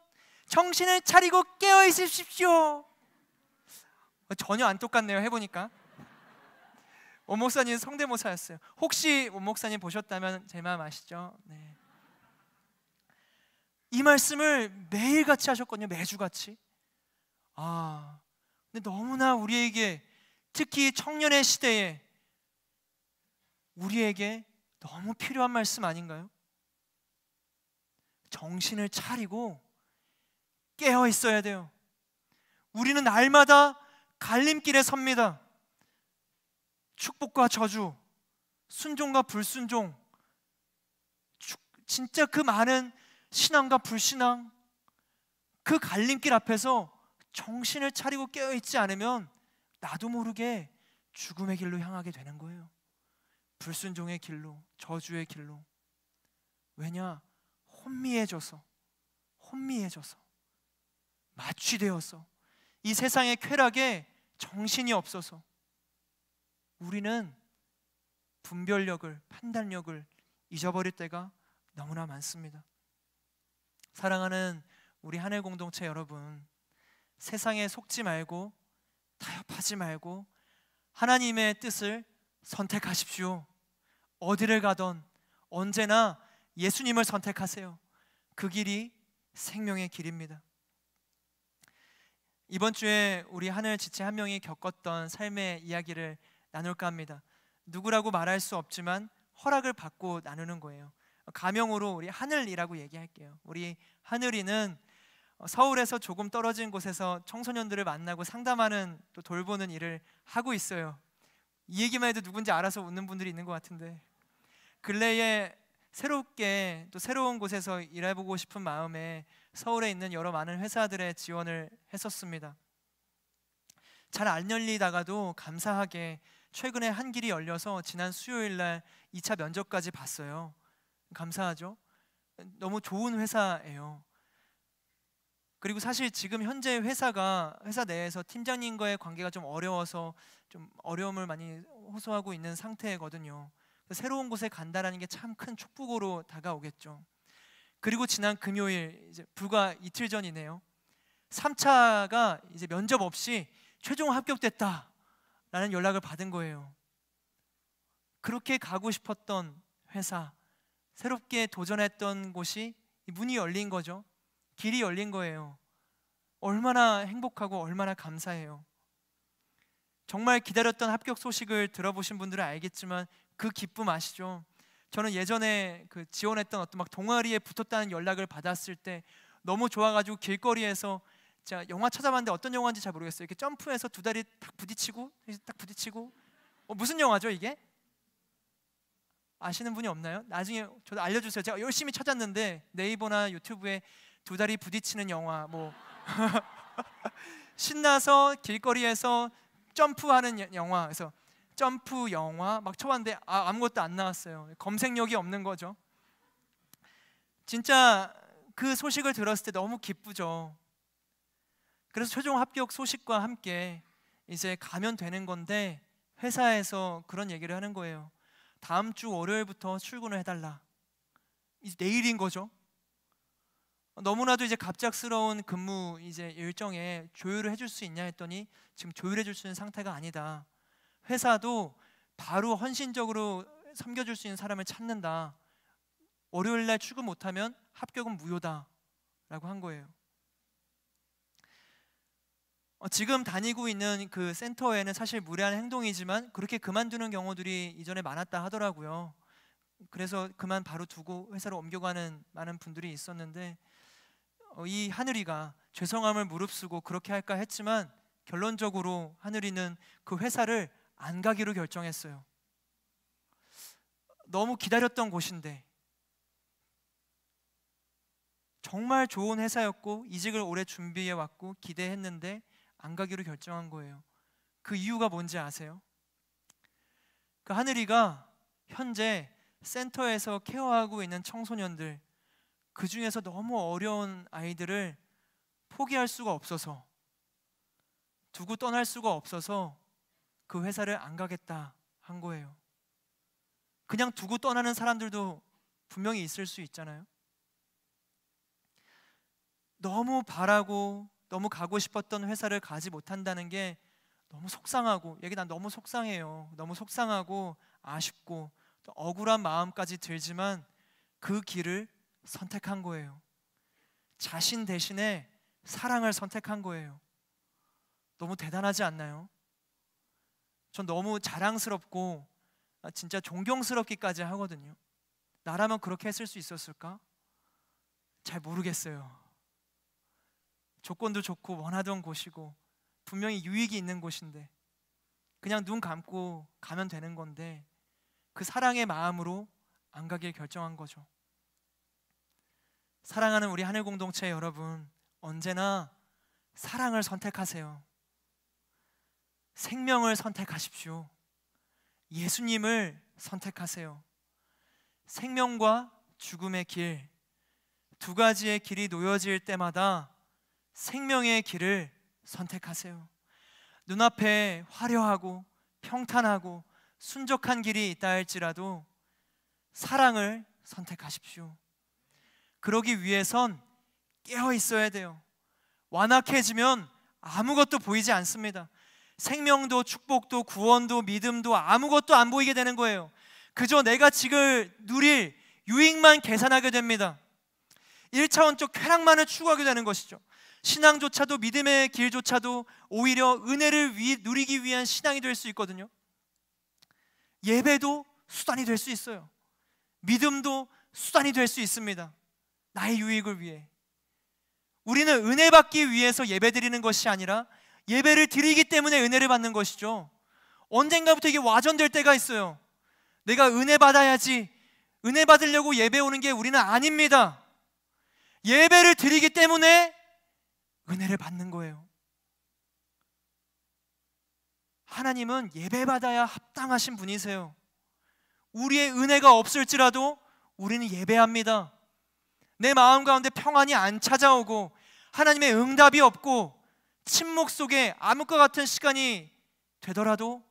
정신을 차리고 깨어 있으십시오. 전혀 안 똑같네요, 해보니까. 원 목사님 성대모사였어요. 혹시 원 목사님 보셨다면 제 마음 아시죠? 네. 이 말씀을 매일같이 하셨거든요. 매주같이. 근데 너무나 우리에게, 특히 청년의 시대에 우리에게 너무 필요한 말씀 아닌가요? 정신을 차리고 깨어 있어야 돼요. 우리는 날마다 갈림길에 섭니다. 축복과 저주, 순종과 불순종, 진짜 그 많은 신앙과 불신앙, 그 갈림길 앞에서 정신을 차리고 깨어있지 않으면 나도 모르게 죽음의 길로 향하게 되는 거예요. 불순종의 길로, 저주의 길로. 왜냐? 혼미해져서 마취되어서 이 세상의 쾌락에 정신이 없어서 우리는 분별력을, 판단력을 잊어버릴 때가 너무나 많습니다. 사랑하는 우리 하늘 공동체 여러분, 세상에 속지 말고 타협하지 말고 하나님의 뜻을 선택하십시오. 어디를 가던 언제나 예수님을 선택하세요. 그 길이 생명의 길입니다. 이번 주에 우리 하늘 지체 한 명이 겪었던 삶의 이야기를 나눌까 합니다. 누구라고 말할 수 없지만 허락을 받고 나누는 거예요. 가명으로 우리 하늘이라고 얘기할게요. 우리 하늘이는 서울에서 조금 떨어진 곳에서 청소년들을 만나고 상담하는, 또 돌보는 일을 하고 있어요. 이 얘기만 해도 누군지 알아서 웃는 분들이 있는 것 같은데, 근래에 새롭게 또 새로운 곳에서 일해보고 싶은 마음에 서울에 있는 여러 많은 회사들의 지원을 했었습니다. 잘 안 열리다가도 감사하게 최근에 한 길이 열려서 지난 수요일 날 2차 면접까지 봤어요. 감사하죠? 너무 좋은 회사예요. 그리고 사실 지금 현재 회사 내에서 팀장님과의 관계가 좀 어려워서 좀 어려움을 많이 호소하고 있는 상태거든요. 새로운 곳에 간다라는 게 참 큰 축복으로 다가오겠죠. 그리고 지난 금요일, 이제 불과 이틀 전이네요. 3차가 이제 면접 없이 최종 합격됐다라는 연락을 받은 거예요. 그렇게 가고 싶었던 회사, 새롭게 도전했던 곳이 문이 열린 거죠. 길이 열린 거예요. 얼마나 행복하고 얼마나 감사해요. 정말 기다렸던 합격 소식을 들어보신 분들은 알겠지만 그 기쁨 아시죠? 저는 예전에 그 지원했던 어떤 막 동아리에 붙었다는 연락을 받았을 때 너무 좋아가지고 길거리에서 제가 영화 찾아봤는데 어떤 영화인지 잘 모르겠어요. 이렇게 점프해서 두 다리 딱 부딪히고 무슨 영화죠 이게? 아시는 분이 없나요? 나중에 저도 알려주세요. 제가 열심히 찾았는데 네이버나 유튜브에 두 다리 부딪히는 영화 신나서 길거리에서 점프하는 영화, 그래서 점프 영화 막 쳐봤는데 아무것도 안 나왔어요. 검색력이 없는 거죠. 진짜 그 소식을 들었을 때 너무 기쁘죠. 그래서 최종 합격 소식과 함께 이제 가면 되는 건데 회사에서 그런 얘기를 하는 거예요. 다음 주 월요일부터 출근을 해달라. 이제 내일인 거죠. 너무나도 이제 갑작스러운 근무 이제 일정에 조율을 해줄 수 있냐 했더니 지금 조율해줄 수 있는 상태가 아니다. 회사도 바로 헌신적으로 섬겨줄 수 있는 사람을 찾는다. 월요일 날 출근 못하면 합격은 무효다 라고 한 거예요. 지금 다니고 있는 그 센터에는 사실 무례한 행동이지만 그렇게 그만두는 경우들이 이전에 많았다 하더라고요. 그래서 그만 바로 두고 회사로 옮겨가는 많은 분들이 있었는데, 이 하늘이가 죄송함을 무릅쓰고 그렇게 할까 했지만 결론적으로 하늘이는 그 회사를 안 가기로 결정했어요. 너무 기다렸던 곳인데, 정말 좋은 회사였고 이직을 오래 준비해 왔고 기대했는데 안 가기로 결정한 거예요. 그 이유가 뭔지 아세요? 그 하늘이가 현재 센터에서 케어하고 있는 청소년들, 그 중에서 너무 어려운 아이들을 포기할 수가 없어서, 두고 떠날 수가 없어서 그 회사를 안 가겠다 한 거예요. 그냥 두고 떠나는 사람들도 분명히 있을 수 있잖아요. 너무 바라고 너무 가고 싶었던 회사를 가지 못한다는 게 너무 속상하고, 얘기 난 너무 속상해요. 너무 속상하고 아쉽고 또 억울한 마음까지 들지만 그 길을 선택한 거예요. 자신 대신에 사랑을 선택한 거예요. 너무 대단하지 않나요? 전 너무 자랑스럽고 진짜 존경스럽기까지 하거든요. 나라면 그렇게 했을 수 있었을까? 잘 모르겠어요. 조건도 좋고 원하던 곳이고 분명히 유익이 있는 곳인데 그냥 눈 감고 가면 되는 건데 그 사랑의 마음으로 안 가길 결정한 거죠. 사랑하는 우리 하늘 공동체 여러분, 언제나 사랑을 선택하세요. 생명을 선택하십시오. 예수님을 선택하세요. 생명과 죽음의 길, 두 가지의 길이 놓여질 때마다 생명의 길을 선택하세요. 눈앞에 화려하고 평탄하고 순적한 길이 있다 할지라도 사랑을 선택하십시오. 그러기 위해선 깨어 있어야 돼요. 완악해지면 아무것도 보이지 않습니다. 생명도 축복도 구원도 믿음도 아무것도 안 보이게 되는 거예요. 그저 내가 지금 누릴 유익만 계산하게 됩니다. 1차원적 쾌락만을 추구하게 되는 것이죠. 신앙조차도, 믿음의 길조차도 오히려 은혜를 누리기 위한 신앙이 될 수 있거든요. 예배도 수단이 될 수 있어요. 믿음도 수단이 될 수 있습니다. 나의 유익을 위해. 우리는 은혜 받기 위해서 예배 드리는 것이 아니라 예배를 드리기 때문에 은혜를 받는 것이죠. 언젠가부터 이게 와전될 때가 있어요. 내가 은혜 받아야지, 은혜 받으려고 예배 오는 게 우리는 아닙니다. 예배를 드리기 때문에 은혜를 받는 거예요. 하나님은 예배받아야 합당하신 분이세요. 우리의 은혜가 없을지라도 우리는 예배합니다. 내 마음 가운데 평안이 안 찾아오고 하나님의 응답이 없고 침묵 속에 암흑과 같은 시간이 되더라도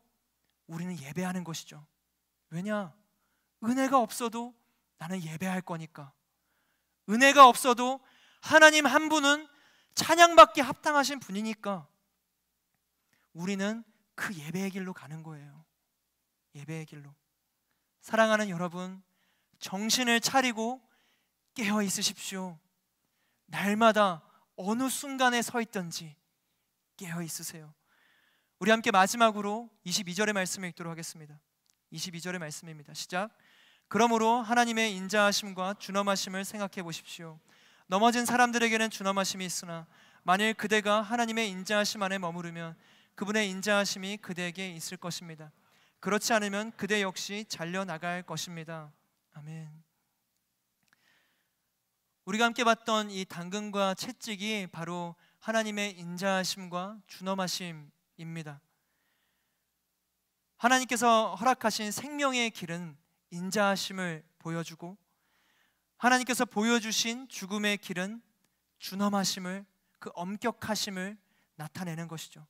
우리는 예배하는 것이죠. 왜냐? 은혜가 없어도 나는 예배할 거니까. 은혜가 없어도 하나님 한 분은 찬양받기 합당하신 분이니까 우리는 그 예배의 길로 가는 거예요. 예배의 길로. 사랑하는 여러분, 정신을 차리고 깨어 있으십시오. 날마다 어느 순간에 서 있든지 깨어 있으세요. 우리 함께 마지막으로 22절의 말씀을 읽도록 하겠습니다. 22절의 말씀입니다. 시작. 그러므로 하나님의 인자하심과 준엄하심을 생각해 보십시오. 넘어진 사람들에게는 준엄하심이 있으나 만일 그대가 하나님의 인자하심 안에 머무르면 그분의 인자하심이 그대에게 있을 것입니다. 그렇지 않으면 그대 역시 잘려나갈 것입니다. 아멘. 우리가 함께 봤던 이 당근과 채찍이 바로 하나님의 인자하심과 준엄하심입니다. 하나님께서 허락하신 생명의 길은 인자하심을 보여주고 하나님께서 보여주신 죽음의 길은 준엄하심을, 그 엄격하심을 나타내는 것이죠.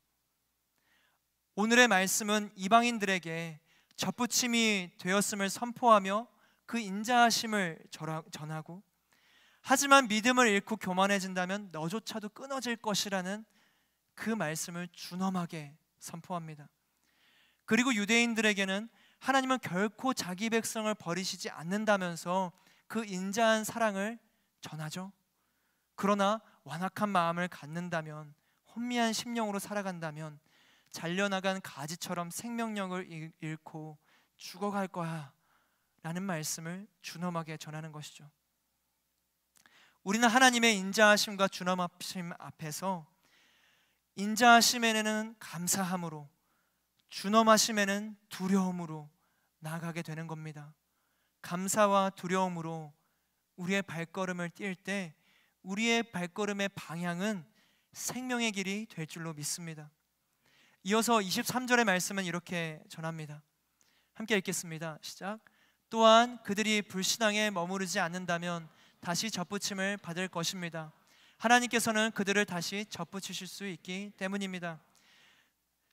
오늘의 말씀은 이방인들에게 접붙임이 되었음을 선포하며 그 인자하심을 전하고 하지만 믿음을 잃고 교만해진다면 너조차도 끊어질 것이라는 그 말씀을 준엄하게 선포합니다. 그리고 유대인들에게는 하나님은 결코 자기 백성을 버리시지 않는다면서 그 인자한 사랑을 전하죠. 그러나 완악한 마음을 갖는다면, 혼미한 심령으로 살아간다면 잘려나간 가지처럼 생명력을 잃고 죽어갈 거야 라는 말씀을 준엄하게 전하는 것이죠. 우리는 하나님의 인자하심과 준엄하심 앞에서 인자하심에는 감사함으로, 준엄하심에는 두려움으로 나아가게 되는 겁니다. 감사와 두려움으로 우리의 발걸음을 뛸 때 우리의 발걸음의 방향은 생명의 길이 될 줄로 믿습니다. 이어서 23절의 말씀은 이렇게 전합니다. 함께 읽겠습니다. 시작. 또한 그들이 불신앙에 머무르지 않는다면 다시 접붙임을 받을 것입니다. 하나님께서는 그들을 다시 접붙이실 수 있기 때문입니다.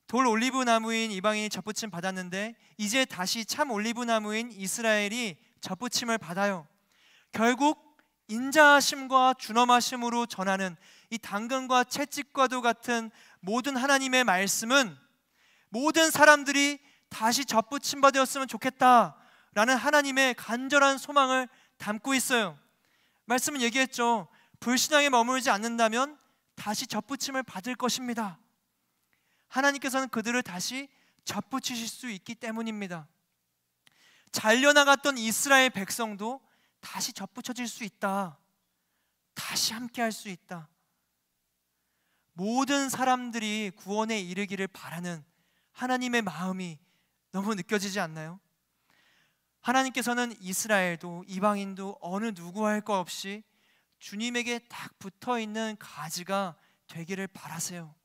돌 올리브 나무인 이방인이 접붙임 받았는데 이제 다시 참 올리브 나무인 이스라엘이 접붙임을 받아요. 결국 인자하심과 준엄하심으로 전하는 이 당근과 채찍과도 같은 모든 하나님의 말씀은 모든 사람들이 다시 접붙임 받았으면 좋겠다라는 하나님의 간절한 소망을 담고 있어요. 말씀은 얘기했죠. 불신앙에 머물지 않는다면 다시 접붙임을 받을 것입니다. 하나님께서는 그들을 다시 접붙이실 수 있기 때문입니다. 잘려나갔던 이스라엘 백성도 다시 접붙여질 수 있다. 다시 함께 할 수 있다. 모든 사람들이 구원에 이르기를 바라는 하나님의 마음이 너무 느껴지지 않나요? 하나님께서는 이스라엘도 이방인도 어느 누구 할 것 없이 주님에게 딱 붙어있는 가지가 되기를 바라세요.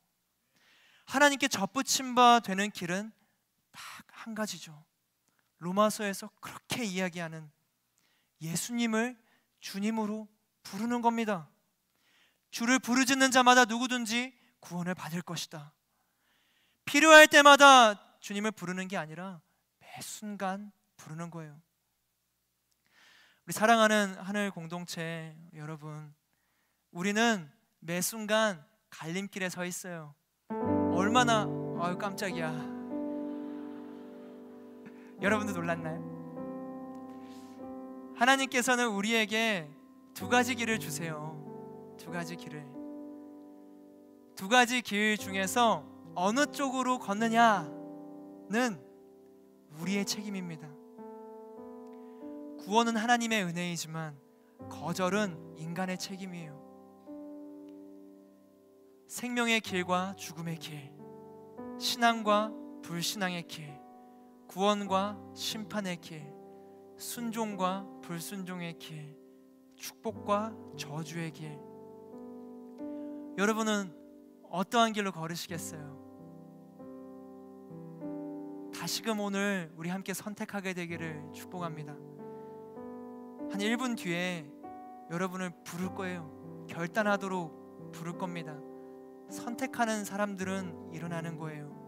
하나님께 접붙임 바 되는 길은 딱 한 가지죠. 로마서에서 그렇게 이야기하는 예수님을 주님으로 부르는 겁니다. 주를 부르짖는 자마다 누구든지 구원을 받을 것이다. 필요할 때마다 주님을 부르는 게 아니라 매 순간 부르는 거예요. 우리 사랑하는 하늘 공동체 여러분, 우리는 매 순간 갈림길에 서 있어요. 얼마나 깜짝이야. 여러분도 놀랐나요? 하나님께서는 우리에게 두 가지 길을 주세요. 두 가지 길을. 두 가지 길 중에서 어느 쪽으로 걷느냐는 우리의 책임입니다. 구원은 하나님의 은혜이지만 거절은 인간의 책임이에요. 생명의 길과 죽음의 길, 신앙과 불신앙의 길, 구원과 심판의 길, 순종과 불순종의 길, 축복과 저주의 길. 여러분은 어떠한 길로 걸으시겠어요? 다시금 오늘 우리 함께 선택하게 되기를 축복합니다. 한 1분 뒤에 여러분을 부를 거예요. 결단하도록 부를 겁니다. 선택하는 사람들은 일어나는 거예요.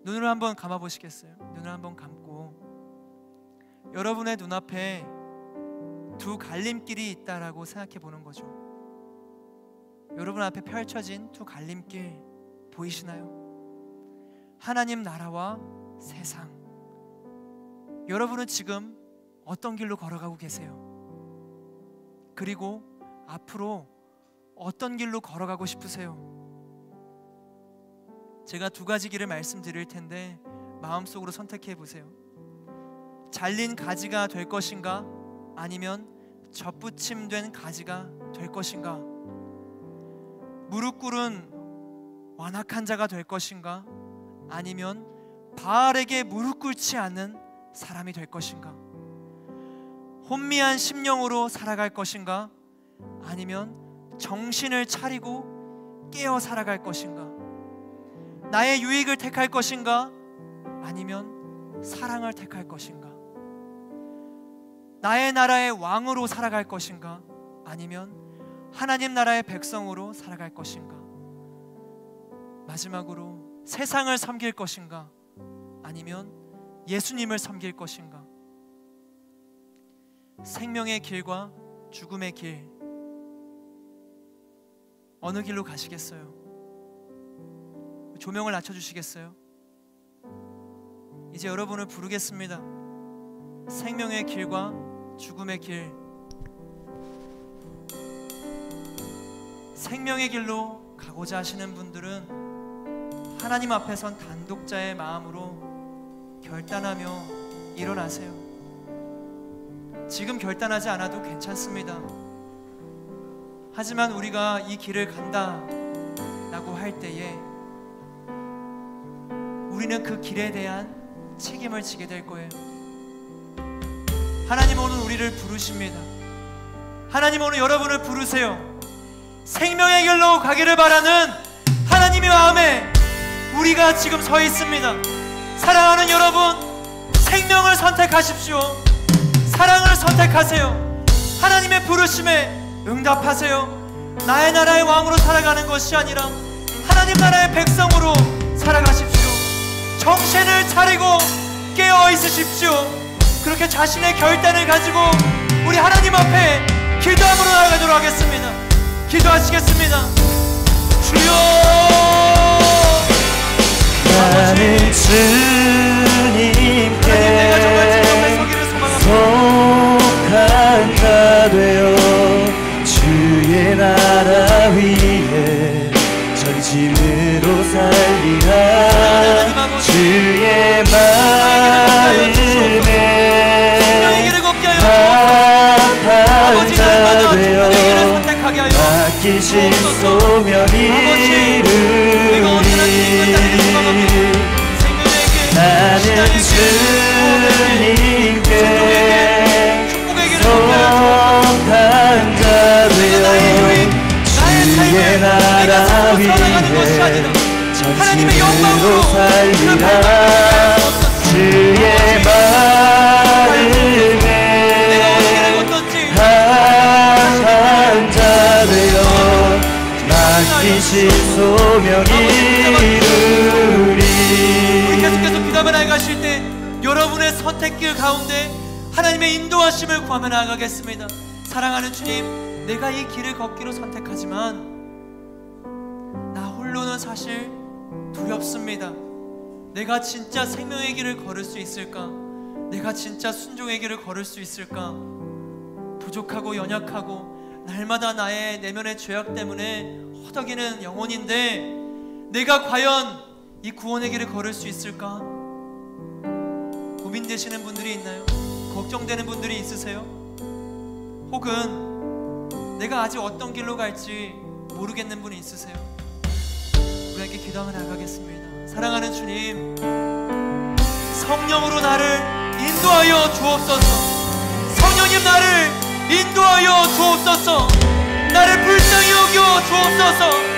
눈을 한번 감아 보시겠어요? 눈을 한번 감고 여러분의 눈앞에 두 갈림길이 있다라고 생각해 보는 거죠. 여러분 앞에 펼쳐진 두 갈림길 보이시나요? 하나님 나라와 세상. 여러분은 지금 어떤 길로 걸어가고 계세요? 그리고 앞으로 어떤 길로 걸어가고 싶으세요? 제가 두 가지 길을 말씀드릴 텐데 마음속으로 선택해 보세요. 잘린 가지가 될 것인가? 아니면 접붙임된 가지가 될 것인가? 무릎 꿇은 완악한 자가 될 것인가? 아니면 바알에게 무릎 꿇지 않는 사람이 될 것인가? 혼미한 심령으로 살아갈 것인가? 아니면 정신을 차리고 깨어 살아갈 것인가? 나의 유익을 택할 것인가? 아니면 사랑을 택할 것인가? 나의 나라의 왕으로 살아갈 것인가? 아니면 하나님 나라의 백성으로 살아갈 것인가? 마지막으로 세상을 섬길 것인가? 아니면 예수님을 섬길 것인가? 생명의 길과 죽음의 길, 어느 길로 가시겠어요? 조명을 낮춰주시겠어요? 이제 여러분을 부르겠습니다. 생명의 길과 죽음의 길, 생명의 길로 가고자 하시는 분들은 하나님 앞에선 단독자의 마음으로 결단하며 일어나세요. 지금 결단하지 않아도 괜찮습니다. 하지만 우리가 이 길을 간다 라고 할 때에 우리는 그 길에 대한 책임을 지게 될 거예요. 하나님 오늘 우리를 부르십니다. 하나님 오늘 여러분을 부르세요. 생명의 길로 가기를 바라는 하나님의 마음에 우리가 지금 서 있습니다. 사랑하는 여러분, 생명을 선택하십시오. 사랑을 선택하세요. 하나님의 부르심에 응답하세요. 나의 나라의 왕으로 살아가는 것이 아니라 하나님 나라의 백성으로 살아가십시오. 정신을 차리고 깨어 있으십시오. 그렇게 자신의 결단을 가지고 우리 하나님 앞에 기도함으로 나아가도록 하겠습니다. 기도하시겠습니다. 주여, 나는 주님께 내가 정말 주 앞에 서기를 속한 자 되어 주의 나라 위에 전심으로 살리라. 주의 마음에 합한 자 되어 맡기신 소명이 이루리. 나는 주님께 속한 자 되어 주의 나라 위에 전심으로 살리라. 주의 마음에 합한 자 되어 맡기신 소명이 이루리. 우리 계속해서 기도하며 나아가실 때 여러분의 선택길 가운데 하나님의 인도하심을 구하며 나아가겠습니다. 사랑하는 주님, 내가 이 길을 걷기로 선택하지만 나 홀로는 사실 두렵습니다. 내가 진짜 생명의 길을 걸을 수 있을까? 내가 진짜 순종의 길을 걸을 수 있을까? 부족하고 연약하고 날마다 나의 내면의 죄악 때문에 허덕이는 영혼인데 내가 과연 이 구원의 길을 걸을 수 있을까? 고민되시는 분들이 있나요? 걱정되는 분들이 있으세요? 혹은 내가 아직 어떤 길로 갈지 모르겠는 분이 있으세요? 우리에게 기도하며 나가겠습니다. 사랑하는 주님, 성령으로 나를 인도하여 주옵소서. 성령님, 나를 인도하여 주옵소서. 나를 불쌍히 여겨 주옵소서.